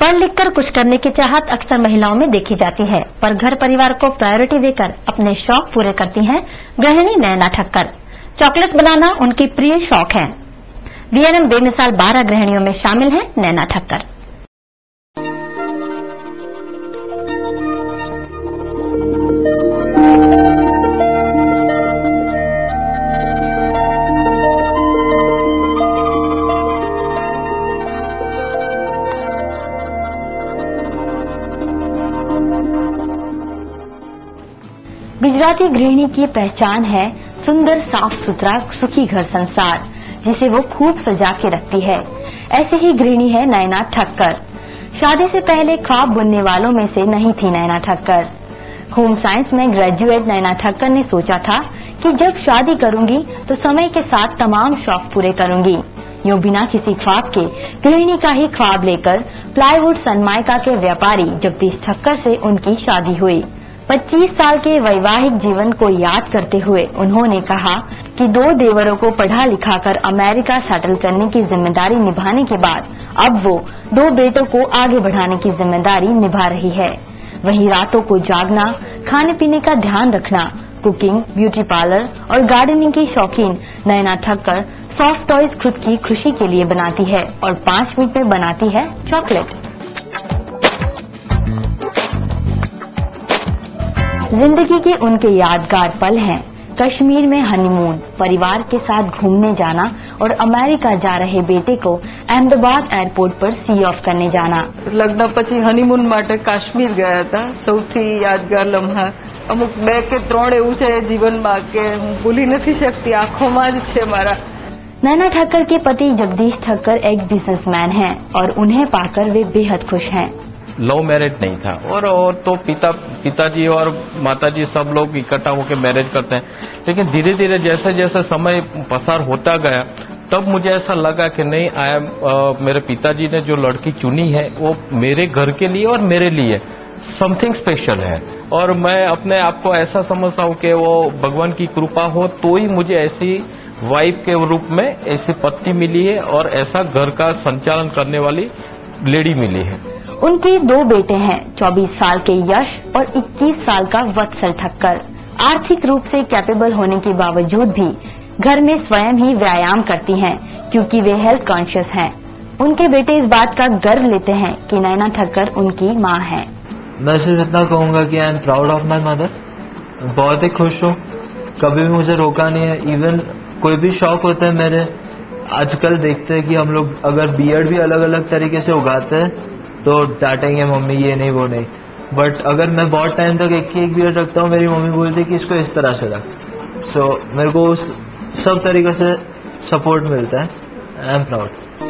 पढ़ लिख कर कुछ करने की चाहत अक्सर महिलाओं में देखी जाती है, पर घर परिवार को प्रायोरिटी देकर अपने शौक पूरे करती हैं गृहिणी नैना ठक्कर। चॉकलेट्स बनाना उनकी प्रिय शौक है। वीएनएम बेमिसाल 12 गृहिणियों में शामिल है नैना ठक्कर। गुजराती गृहिणी की पहचान है सुंदर, साफ सुथरा, सुखी घर संसार, जिसे वो खूब सजा के रखती है। ऐसी ही गृहिणी है नैना ठक्कर। शादी से पहले ख्वाब बुनने वालों में से नहीं थी नैना ठक्कर। होम साइंस में ग्रेजुएट नैना ठक्कर ने सोचा था कि जब शादी करूंगी तो समय के साथ तमाम शौक पूरे करूंगी। यूं बिना किसी ख्वाब के गृहिणी का ही ख्वाब लेकर प्लाईवुड सनमाइका के व्यापारी जगदीश ठक्कर से उनकी शादी हुई। 25 साल के वैवाहिक जीवन को याद करते हुए उन्होंने कहा कि 2 देवरों को पढ़ा लिखाकर अमेरिका सेटल करने की जिम्मेदारी निभाने के बाद अब वो 2 बेटों को आगे बढ़ाने की जिम्मेदारी निभा रही है। वहीं रातों को जागना, खाने पीने का ध्यान रखना, कुकिंग, ब्यूटी पार्लर और गार्डनिंग की शौकीन नैना ठक्कर सॉफ्ट टॉयज खुद की खुशी के लिए बनाती है और 5 मिनट में बनाती है चॉकलेट। जिंदगी के उनके यादगार पल हैं कश्मीर में हनीमून, परिवार के साथ घूमने जाना और अमेरिका जा रहे बेटे को अहमदाबाद एयरपोर्ट पर सी ऑफ करने जाना। लग्न पछी हनीमून माटे काश्मीर गया था। सौथी यादगार लम्हा अमुक 2 के 3 एवं है जीवन में के हूँ भूली नहीं सकती, आंखों में ज छे मारा। नैना ठक्कर के पति जगदीश ठक्कर एक बिजनेसमैन हैं और उन्हें पाकर वे बेहद खुश हैं। लव मैरिज नहीं था और तो पिताजी और माताजी सब लोग इकट्ठा होकर मैरिज करते हैं, लेकिन धीरे धीरे जैसे जैसे समय पसार होता गया तब मुझे ऐसा लगा कि नहीं, मेरे पिताजी ने जो लड़की चुनी है वो मेरे घर के लिए और मेरे लिए समथिंग स्पेशल है और मैं अपने आप को ऐसा समझता हूँ कि वो भगवान की कृपा हो तो ही मुझे ऐसी वाइफ के रूप में ऐसी पत्नी मिली है और ऐसा घर का संचालन करने वाली लेडी मिली है। उनके 2 बेटे हैं, 24 साल के यश और 21 साल का वत्सल ठक्कर। आर्थिक रूप से कैपेबल होने के बावजूद भी घर में स्वयं ही व्यायाम करती हैं क्योंकि वे हेल्थ कॉन्शियस हैं। उनके बेटे इस बात का गर्व लेते हैं कि नैना ठक्कर उनकी मां हैं। मैं सिर्फ इतना कहूंगा कि I am proud of my mother. बहुत ही खुश हूँ, कभी भी मुझे रोका नहीं है। इवन कोई भी शौक होता है मेरे, आजकल देखते हैं कि हम लोग अगर बियर्ड भी अलग अलग तरीके से उगाते हैं तो डांटेंगे मम्मी ये नहीं वो नहीं, बट अगर मैं बहुत टाइम तक एक ही एक बियर्ड रखता हूँ मेरी मम्मी बोलती है कि इसको इस तरह से रख। सो मेरे को उस सब तरीके से सपोर्ट मिलता है। I am proud.